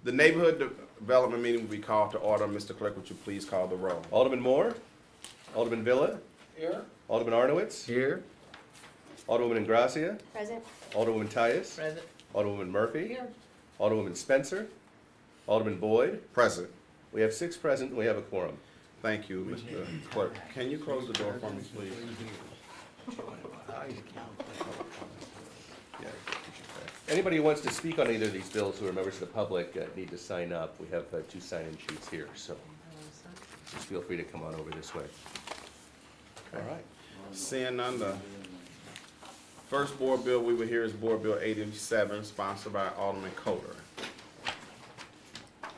The neighborhood development meeting will be called to order. Mr. Clerk, would you please call the roll? Alderman Moore, Alderman Villa, Here. Alderman Arnowitz, Here. Alderwoman Ingracia, Present. Alderwoman Tyus, Present. Alderwoman Murphy, Here. Alderwoman Spencer, Alderman Boyd. Present. We have 6 present, and we have a quorum. Thank you, Mr. Clerk. Can you close the door for me, please? Yeah. Anybody who wants to speak on either of these bills who are members of the public need to sign up. We have 2 sign-in sheets here, so just feel free to come on over this way. All right. Seeing none, the first board bill we will hear is Board Bill 87, sponsored by Alderman Coatar.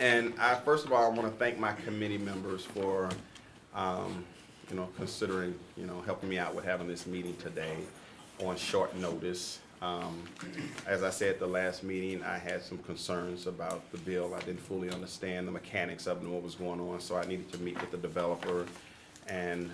And first of all, I want to thank my committee members for, considering, helping me out with having this meeting today on short notice. As I said at the last meeting, I had some concerns about the bill. I didn't fully understand the mechanics of it and what was going on, so I needed to meet with the developer and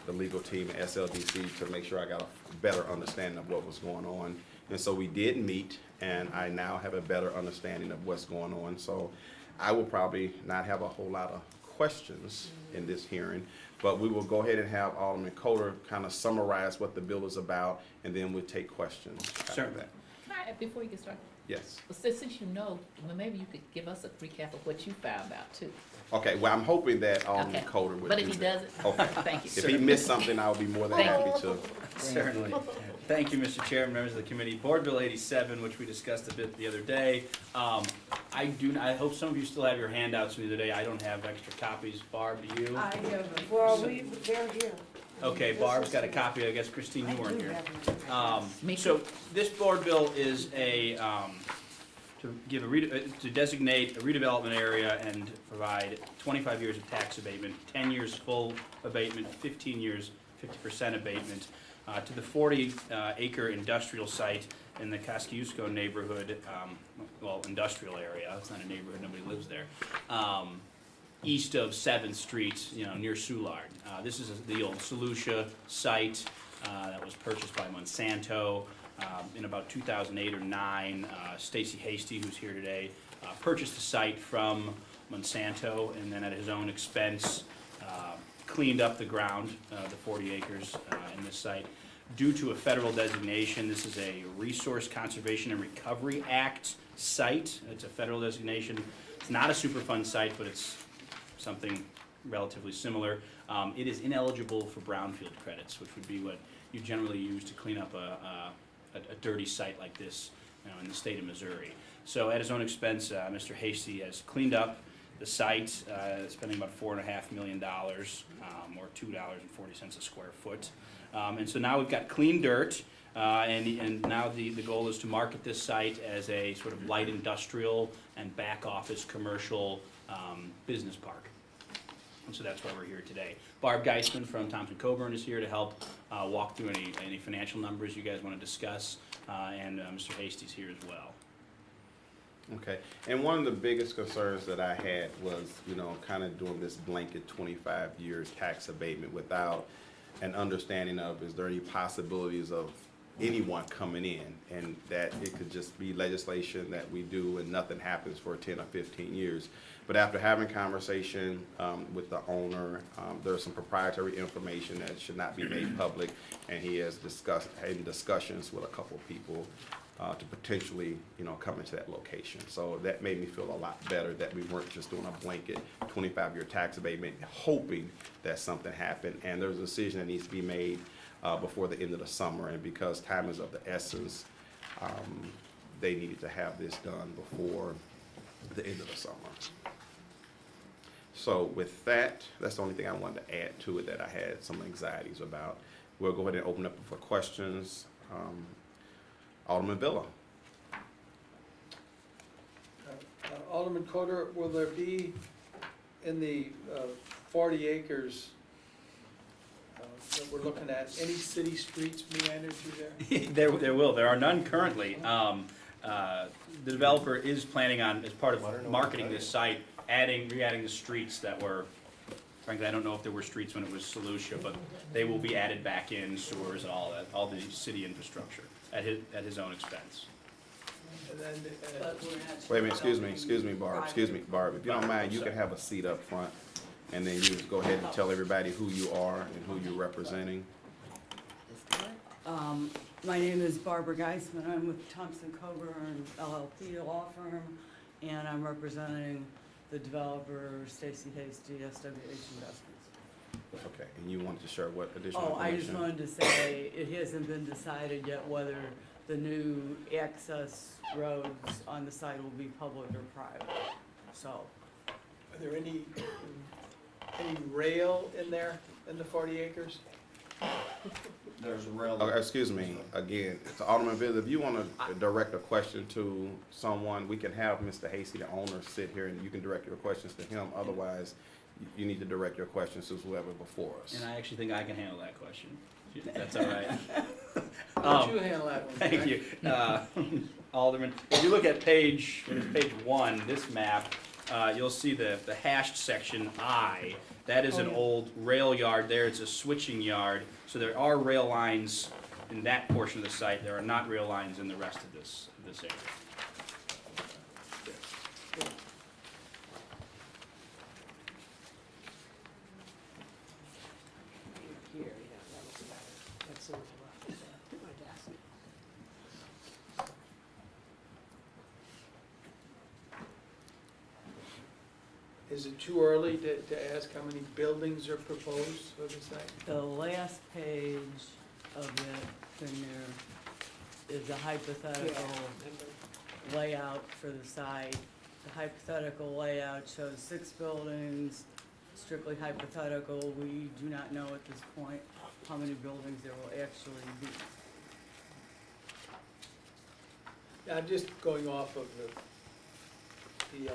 the legal team at SLDC to make sure I got a better understanding of what was going on. And so we did meet, and I now have a better understanding of what's going on. So I will probably not have a whole lot of questions in this hearing, but we will go ahead and have Alderman Coatar kind of summarize what the bill is about, and then we'll take questions after Certainly. that. Can I, before you get started, Yes. since you know, well, maybe you could give us a recap of what you found out too. Okay, well, I'm hoping that Alderman Okay. Coatar would But do if he that. doesn't, Okay. thank you. If he missed something, I'll be more than Thank happy to. Certainly. Thank you, Mr. Chairman, members of the committee. Board Bill 87, which we discussed a bit the other day. I hope some of you still have your handouts from the other day. I don't have extra copies. Barb, do you? I have, well, they're here. Okay, Barb's got a copy. I guess, Christine, you weren't here. Me So this board bill is to designate a redevelopment area and provide 25 years of tax abatement, 10 years full abatement, 15 years 50% abatement to the 40-acre industrial site in the Kosciusko neighborhood, industrial area. It's not a neighborhood, nobody lives there. East of 7th Street, near Soulard. This is the old Kosciusko site that was purchased by Monsanto in about 2008 or 9. Stacy Hasty, who's here today, purchased the site from Monsanto and then at his own expense cleaned up the ground, the 40 acres in this site. Due to a federal designation, this is a Resource Conservation and Recovery Act site. It's a federal designation. It's not a Superfund site, but it's something relatively similar. It is ineligible for brownfield credits, which would be what you generally use to clean up a dirty site like this in the state of Missouri. So at his own expense, Mr. Hasty has cleaned up the site, spending about $4.5 million, or $2.40 a square foot. And so now we've got clean dirt, and now the goal is to market this site as a sort of light industrial and back office commercial business park. And so that's why we're here today. Barb Geisman from Thompson Coburn is here to help walk through any financial numbers you guys want to discuss, and Mr. Hasty's here as well. Okay, and one of the biggest concerns that I had was, kind of doing this blanket 25 years tax abatement without an understanding of, is there any possibilities of anyone coming in, and that it could just be legislation that we do and nothing happens for 10 or 15 years. But after having conversation with the owner, there's some proprietary information that should not be made public, and he has had discussions with a couple of people to potentially, come into that location. So that made me feel a lot better that we weren't just doing a blanket 25-year tax abatement, hoping that something happened. And there's a decision that needs to be made before the end of the summer. And because time is of the essence, they needed to have this done before the end of the summer. So with that, that's the only thing I wanted to add to it that I had some anxieties about. We'll go ahead and open up for questions. Alderman Villa. Alderman Coatar, will there be in the 40 acres that we're looking at, any city streets meander through there? There will. There are none currently. The developer is planning on, as part of marketing this site, re-adding the streets that were, frankly, I don't know if there were streets when it was Solutia, but they will be added back in, sewers, all that, all the city infrastructure at his own expense. And then, But we're not. Wait a minute, excuse me, Barb, if you don't mind, you can have a seat up front, and then you just go ahead and tell everybody who you are and who you're representing. My name is Barbara Geisman. I'm with Thompson Coburn LLP law firm, and I'm representing the developer Stacy Hasty, SWH Investments. Okay, and you wanted to share what additional Oh, I information? just wanted to say, it hasn't been decided yet whether the new access roads on the site will be public or private, so. are there any rail in there, in the 40 acres? There's a rail. Excuse me, again, it's Alderman Villa, if you want to direct a question to someone, we can have Mr. Hasty, the owner, sit here and you can direct your questions to him. Otherwise, you need to direct your questions to whoever before us. And I actually think I can handle that question, if that's all right. Why don't you handle that one? Thank you. Alderman, if you look at page 1, this map, you'll see the hashed section I. That is an old rail yard there. It's a switching yard. So there are rail lines in that portion of the site. There are not rail lines in the rest of this area. Here, yeah, that looks better. That's a little rough. My desk. Is it too early to ask how many buildings are proposed for the site? The last page of that thing there is a hypothetical layout for the site. The hypothetical layout shows 6 buildings, strictly hypothetical. We do not know at this point how many buildings there will actually be. I'm just going off of the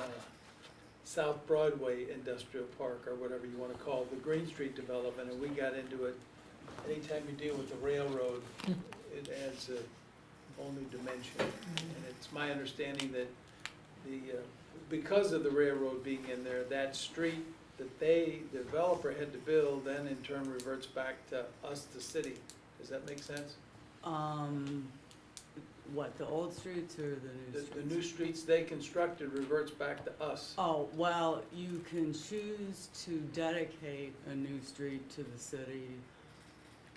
South Broadway Industrial Park, or whatever you want to call it, the Green Street development, and we got into it. Anytime you deal with the railroad, it adds a whole new dimension. And it's my understanding that because of the railroad being in there, that street that the developer had to build, then in turn reverts back to us, the city. Does that make sense? What, the old streets or the new streets? The new streets they constructed reverts back to us. Oh, well, you can choose to dedicate a new street to the city,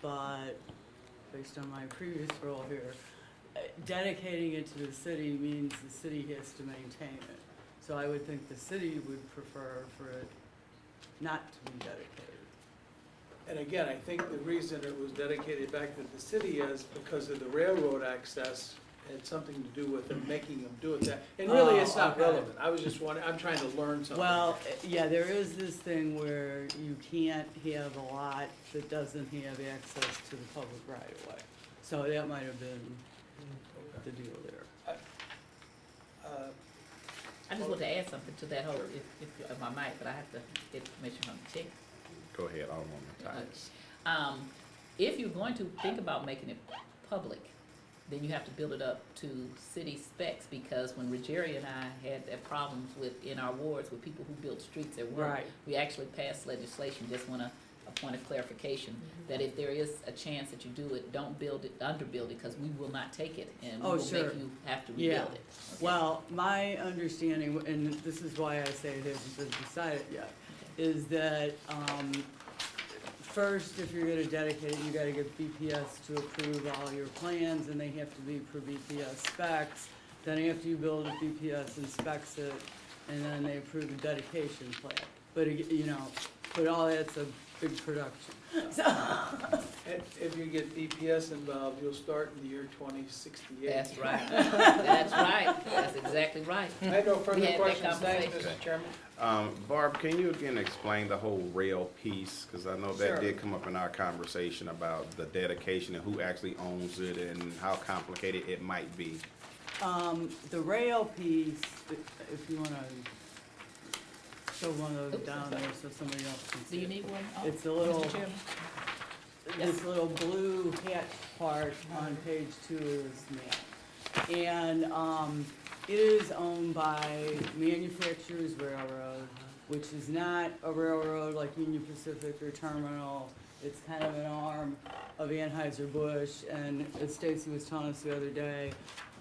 but based on my previous role here, dedicating it to the city means the city has to maintain it. So I would think the city would prefer for it not to be dedicated. And again, I think the reason it was dedicated back to the city is because of the railroad access had something to do with them making them do it that. And really, it's not okay. relevant. I was just wondering, I'm trying to learn something. Well, yeah, there is this thing where you can't have a lot that doesn't have access to the public right of way. So that might have been the deal there. I just want to add something to that whole, if I might, but I have to get permission from the chair. Go ahead, Alderman Tyus. If you're going to think about making it public, then you have to build it up to city specs, because when Ruggieri and I had that problems in our wards with people who built streets at work, Right. we actually passed legislation, just want a point of clarification, that if there is a chance that you do it, don't build it, underbuild it, because we will not take it, and we Oh, will sure. make you have to Yeah. rebuild it. Okay? Well, my understanding, and this is why I say it hasn't been decided yet, is that, first, if you're gonna dedicate it, you gotta get BPS to approve all your plans, and they have to be per BPS specs. Then after you build it, BPS inspects it, and then they approve the dedication plan. But, but all that's a big production. So, If you get BPS involved, you'll start in the year 2068. That's right, that's right, that's exactly right. I have no We further had that questions. Thanks, conversation. Mr. Chairman. Barb, can you again explain the whole rail piece? Because I know that Sure. did come up in our conversation about the dedication and who actually owns it and how complicated it might be. the rail piece, if you wanna show one of those Oops, down I'm there sorry. so somebody else can Do see you it. need one? It's a little- Mr. Chairman? This little blue hatch part on page 2 of this map. And, it is owned by Manufacturers Railroad, which is not a railroad like Union Pacific or Terminal. It's kind of an arm of Anheuser-Busch, and as Stacy was telling us the other day,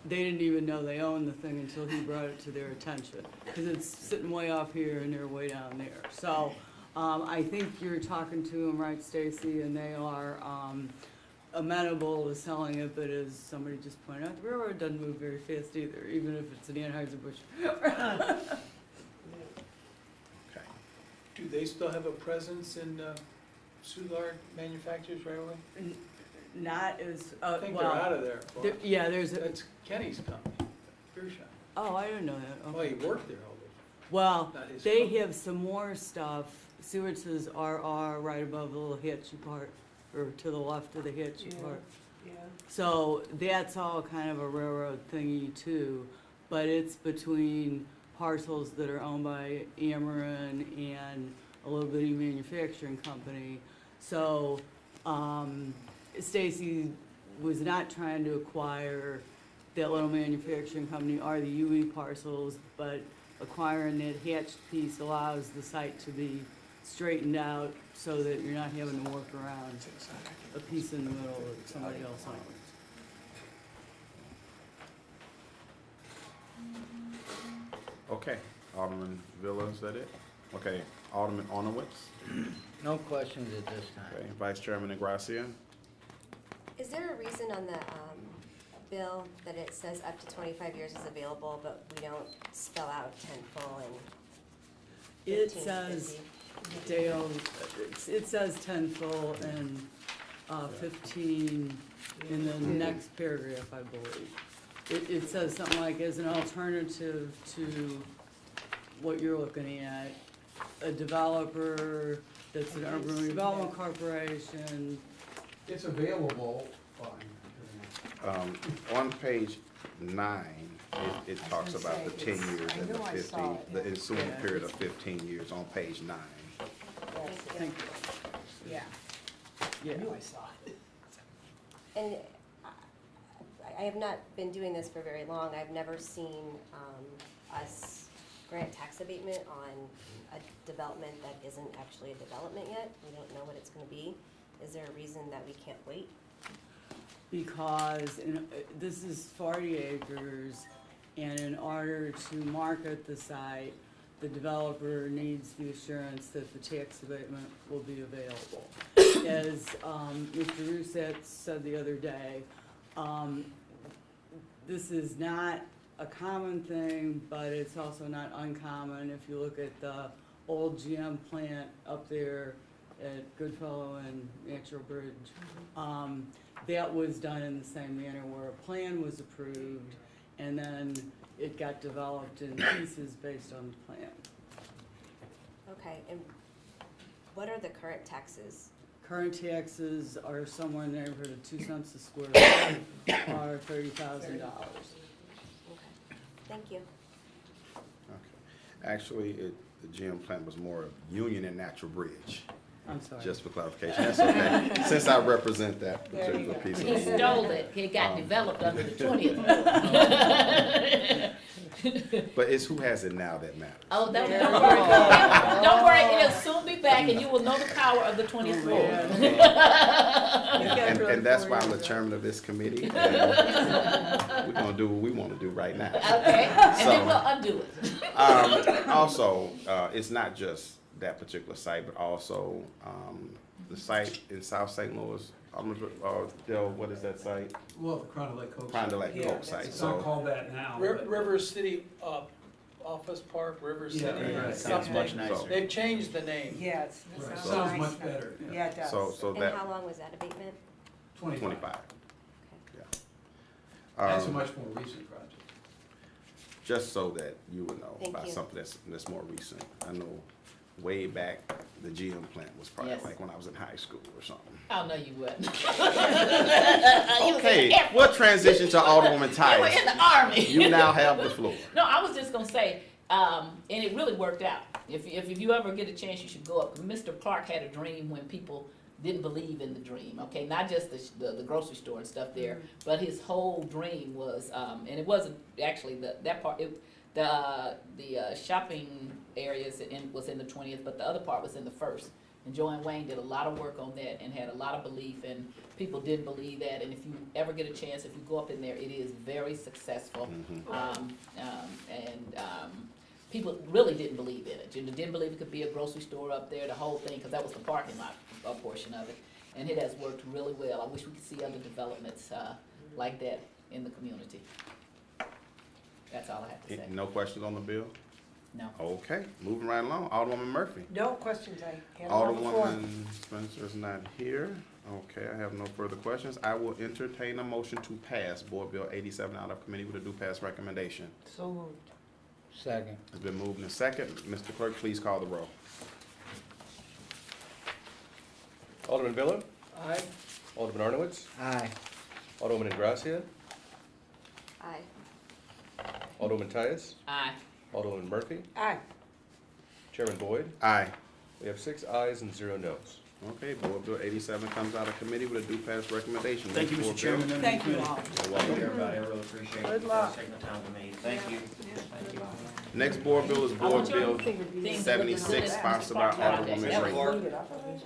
they didn't even know they owned the thing until he brought it to their attention. Because it's sitting way off here and they're way down there. So, I think you're talking to them, right, Stacy, and they are, amenable to selling it, but as somebody just pointed out, the railroad doesn't move very fast either, even if it's an Anheuser-Busch. Okay. Do they still have a presence in Soulard Manufacturers right away? Not as, I think they're out well, of there. yeah, there's a, That's Kenny's company, Beer Shop. oh, I didn't know that. Well, he Okay. worked there all the Well, not his they company. have some more stuff. See where it says RR right above the little hitchy part, or to the left of the hitchy part? Yeah. So that's all kind of a railroad thingy too, but it's between parcels that are owned by Ameren and a little bitty manufacturing company. So, Stacy was not trying to acquire that little manufacturing company or the UE parcels, but acquiring that hatched piece allows the site to be straightened out so that you're not having to work around a piece in the middle that somebody else owns. Okay, Alderman Villa, is that it? Okay, Alderman Onowitz, No questions at this okay, time. Vice Chairman Negracia. Is there a reason on the bill that it says up to 25 years is available, but we don't spell out 10 full and It 15 to says, 50? Dale, it says 10 full and 15 in the next paragraph, I believe. It says something like, as an alternative to what you're looking at, a developer that's an urban redevelopment corporation. It's available, fine. On page 9, it talks about the 10 years and the 15, the ensuing period of 15 years on page 9. Thank you. Yeah. Yeah. I saw it. And I have not been doing this for very long. I've never seen us grant tax abatement on a development that isn't actually a development yet. We don't know what it's gonna be. Is there a reason that we can't wait? Because this is 40 acres, and in order to market the site, the developer needs the assurance that the tax abatement will be available. As Mr. Rousset said the other day, this is not a common thing, but it's also not uncommon. If you look at the old GM plant up there at Goodfellow and Natural Bridge, that was done in the same manner, where a plan was approved and then it got developed in pieces based on the plan. Okay, and what are the current taxes? Current taxes are somewhere in the neighborhood of 2 cents a square foot, or $30,000. Okay, thank you. Okay. Actually, the GM plant was more of Union and Natural Bridge, I'm sorry. just for clarification. That's okay, since I represent that particular piece of He it. stole it, it got developed under the 20th floor. But it's who has it now that matters. Oh, don't worry, it'll soon be back and you will know the power of the 20th floor. And that's why I'm the chairman of this committee. And we're gonna do what we wanna do right now. Okay, and So- then we'll undo it. Also, it's not just that particular site, but also, the site in South St. Louis, Dale, what is that site? Well, the Crown Lake Coast. Crown Lake Yeah, Coke that's site, It's not so, called that now. but- River City Office Park, River Yeah, City, right. Sounds something. much nicer. They've changed the name. Yeah, it's, Right, it Sounds sounds much nice. better. Yeah, it does. so And that, how long was that abatement? 25, Okay. yeah. That's a Um, much more recent project. Just so that you would know Thank about you. something that's more recent. I know way back, the GM plant was probably Yes. like when I was in high school or something. Oh, no, you wouldn't. Okay, we'll transition to Alderwoman You were in Tice. the army. You now have the floor. No, I was just gonna say, and it really worked out. If you ever get a chance, you should go up. Mr. Clark had a dream when people didn't believe in the dream, okay? Not just the grocery store and stuff there, but his whole dream was, and it wasn't actually that part, the shopping areas was in the 20th, but the other part was in the first. And Joanne Wayne did a lot of work on that and had a lot of belief, and people did believe that. And if you ever get a chance, if you go up in there, it is very successful. People really didn't believe in it. You didn't believe it could be a grocery store up there, the whole thing, because that was the parking lot portion of it. And it has worked really well. I wish we could see other developments like that in the community. That's all I have to say. No questions on the bill? No. Okay, moving right along. Alderwoman Murphy. No questions, I have on the floor. Alderwoman Spencer's not here. Okay, I have no further questions. I will entertain a motion to pass Board Bill 87 out of committee with a due pass recommendation. So moved. Second. It's been moved and second. Mr. Clerk, please call the roll. Alderman Villa, Aye. Alderman Arnowitz, Aye. Alderwoman Ingracia, Aye. Alderwoman Tyus, Aye. Alderwoman Murphy, Aye. Chairman Boyd. Aye. We have 6 ayes and 0 noes. Okay, Board Bill 87 comes out of committee with a due pass recommendation. Thank you, Next Mr. Board Chairman. bill. members of Thank you the committee. all. You're Thank welcome. you, everybody, I really appreciate Good you guys luck. taking the time to meet. Thank you. Thank you. Next Board Bill is I Board want your Bill things 76, sponsored by Alderwoman That was Ray.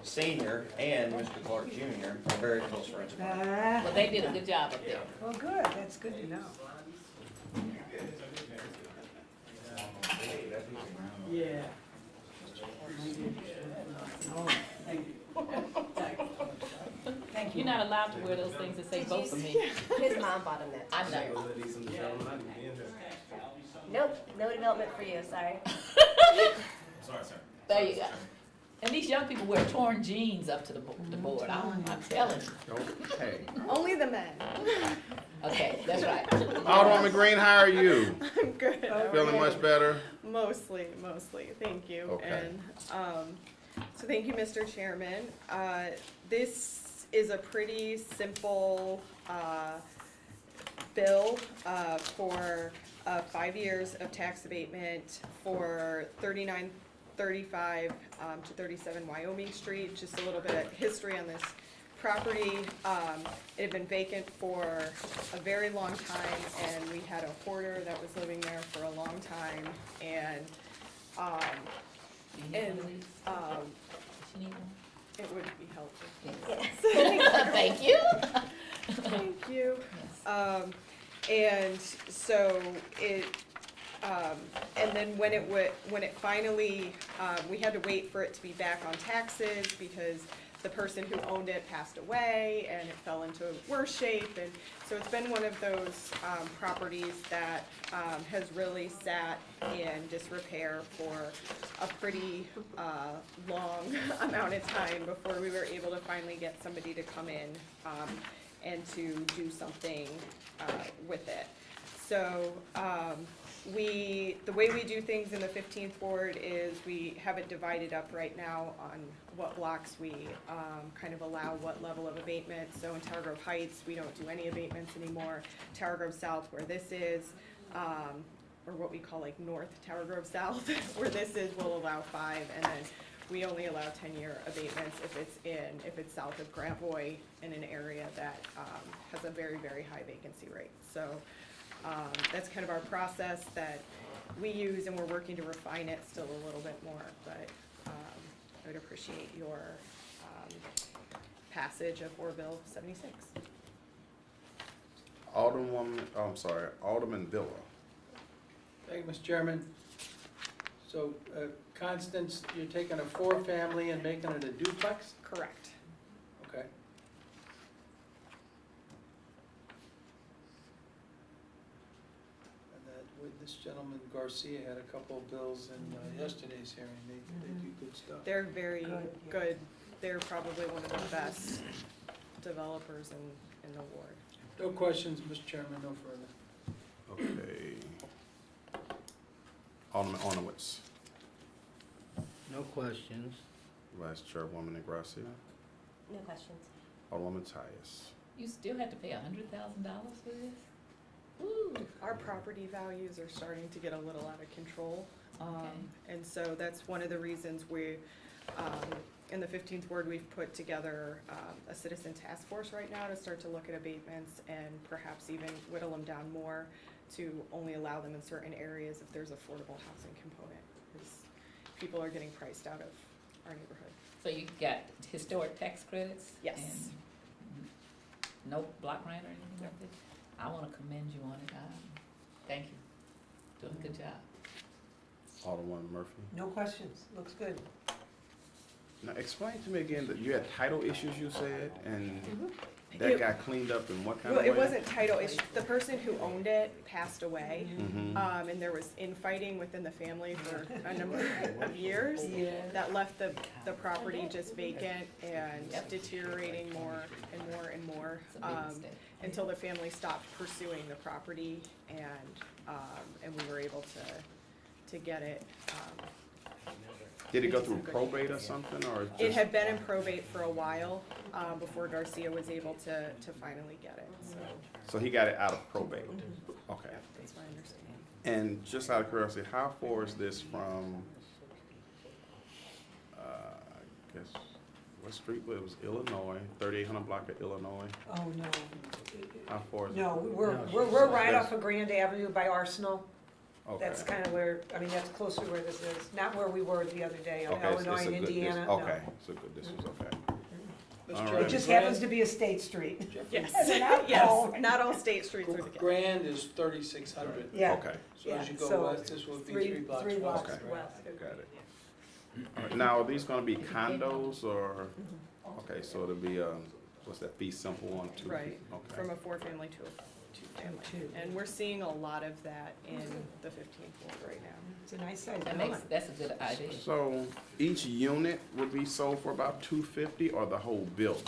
Senior and Mr. Clark Jr. are very close friends. Well, they did a good job up there. Well, good, that's good to know. Yeah. Thank you. You're not allowed to wear those things that say vote for me. His mom bought him that. I know. Nope, no development for you, sorry. There you go. And these young people wear torn jeans up to the board. I'm telling you. Okay. Only the men. Okay, that's right. Alderwoman Green, how are you? I'm good. Feeling much better? Mostly. Thank you. Okay. And so thank you, Mr. Chairman. This is a pretty simple bill for 5 years of tax abatement for 3935 to 37 Wyoming Street. Just a little bit of history on this property. It had been vacant for a very long time, and we had a hoarder that was living there for a long time. And She need one? it would be helpful. Thank you. Thank you. And so it, and then when it finally, we had to wait for it to be back on taxes because the person who owned it passed away and it fell into worse shape. And so it's been one of those properties that has really sat in disrepair for a pretty long amount of time before we were able to finally get somebody to come in and to do something with it. So the way we do things in the 15th ward is we have it divided up right now on what blocks we kind of allow what level of abatement. So in Tower Grove Heights, we don't do any abatements anymore. Tower Grove South, where this is, or what we call like North Tower Grove South, where this is, we'll allow 5, and then we only allow 10-year abatements if it's south of Gravois in an area that has a very, very high vacancy rate. So that's kind of our process that we use, and we're working to refine it still a little bit more, but I would appreciate your passage of Board Bill 76. Alderman Villa. Thank you, Mr. Chairman. So, Constance, you're taking a 4-family and making it a duplex? Correct. Okay. And that, with this gentleman Garcia had a couple of bills in yesterday's hearing. They do good stuff. They're very Good, yeah. good. They're probably one of the best developers in the ward. No questions, Mr. Chairman, no further. Okay. Alderman Arnowitz. No questions. Vice Chairwoman Ingracia. No questions. Alderwoman Tyus. You still have to pay $100,000 for this? Woo. Our property values are starting to get a little out of control. Okay. And so that's one of the reasons we, in the 15th ward, we've put together a citizen task force right now to start to look at abatements and perhaps even whittle them down more to only allow them in certain areas if there's affordable housing component. Because people are getting priced out of our neighborhood. So you got historic tax credits? Yes. And no block grant or anything like that? I wanna commend you on it, thank you, doing a good job. Alderman Murphy. No questions, looks good. Now, explain to me again that you had title issues, you said, and It- that got cleaned up in what kind Well, of way? it wasn't title issue, the person who owned it passed away, Mhm. and there was infighting within the family for a number of years. Yeah. That left the property just vacant and deteriorating more and more and more, It's a big mistake. until the family stopped pursuing the property, and we were able to get it. Did it go through probate or something, or It just? had been in probate for a while, before Garcia was able to finally get it, so So he got it out of probate? Okay. that's my understanding. And just out of curiosity, how far is this from, I guess, what street was it? It was Illinois, 3800 block of Illinois? Oh, no. How far is it? No, we're right That's- off of Grand Avenue by Arsenal. Okay. That's kind of where, I mean, that's close to where this is, not where we were the other day on Okay, it's Illinois a and good dis- Indiana, no. Okay, so good, this is okay. Mr. All right. It Chairman, just happens to be a state street. Yes, They're not yes, all- not all state streets are together. Grand is 3,600. Yeah. Okay, So as you Yeah, go so west, this would be 3 blocks three west. blocks Okay. west. got it. All right, now, are these gonna be condos, or, okay, so it'll be, what's that, fee simple one, two? Right, Okay. from a four-family to a two-family. Two. And we're seeing a lot of that in the 15th ward right now. It's a nice size That building. makes, that's a good idea. So each unit would be sold for about 250, or the whole building?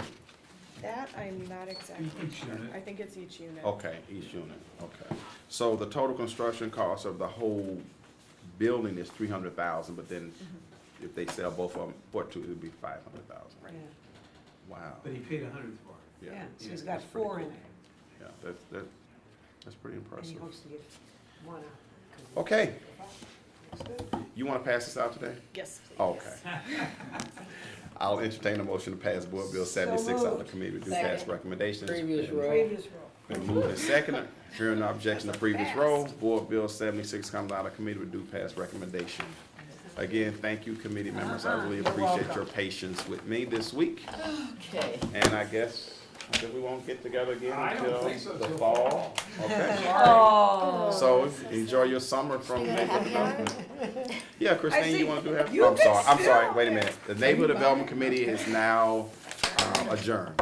That I'm not exactly Each sure. unit. I think it's each unit. Okay, each unit, okay. So the total construction cost of the whole building is 300,000, but then if they sell both of them for two, it'd be 500,000. Yeah, Wow, But he paid 100 for it. yeah, so Yeah, he's got that's pretty 4 in cool. it, Yeah, that's pretty and he impressive. hopes to get 1 out. Okay, Looks good. you wanna pass this out today? Yes, please. Okay. I'll entertain a motion to pass Board Bill 76 out of the committee with due pass Second. recommendations. Previous row. Previous row. Been moved and seconded. Hearing no objection to previous roll, Board Bill 76 comes out of committee with due pass recommendation. Again, thank you, committee members. I really You're appreciate welcome. your patience with me this week. Okay. And I guess we won't get together again until the fall. Okay. Oh. So enjoy your summer from neighborhood development. Yeah, Christine, you wanna do that? You I'm can sorry, still- wait a minute. The neighborhood development committee is now adjourned.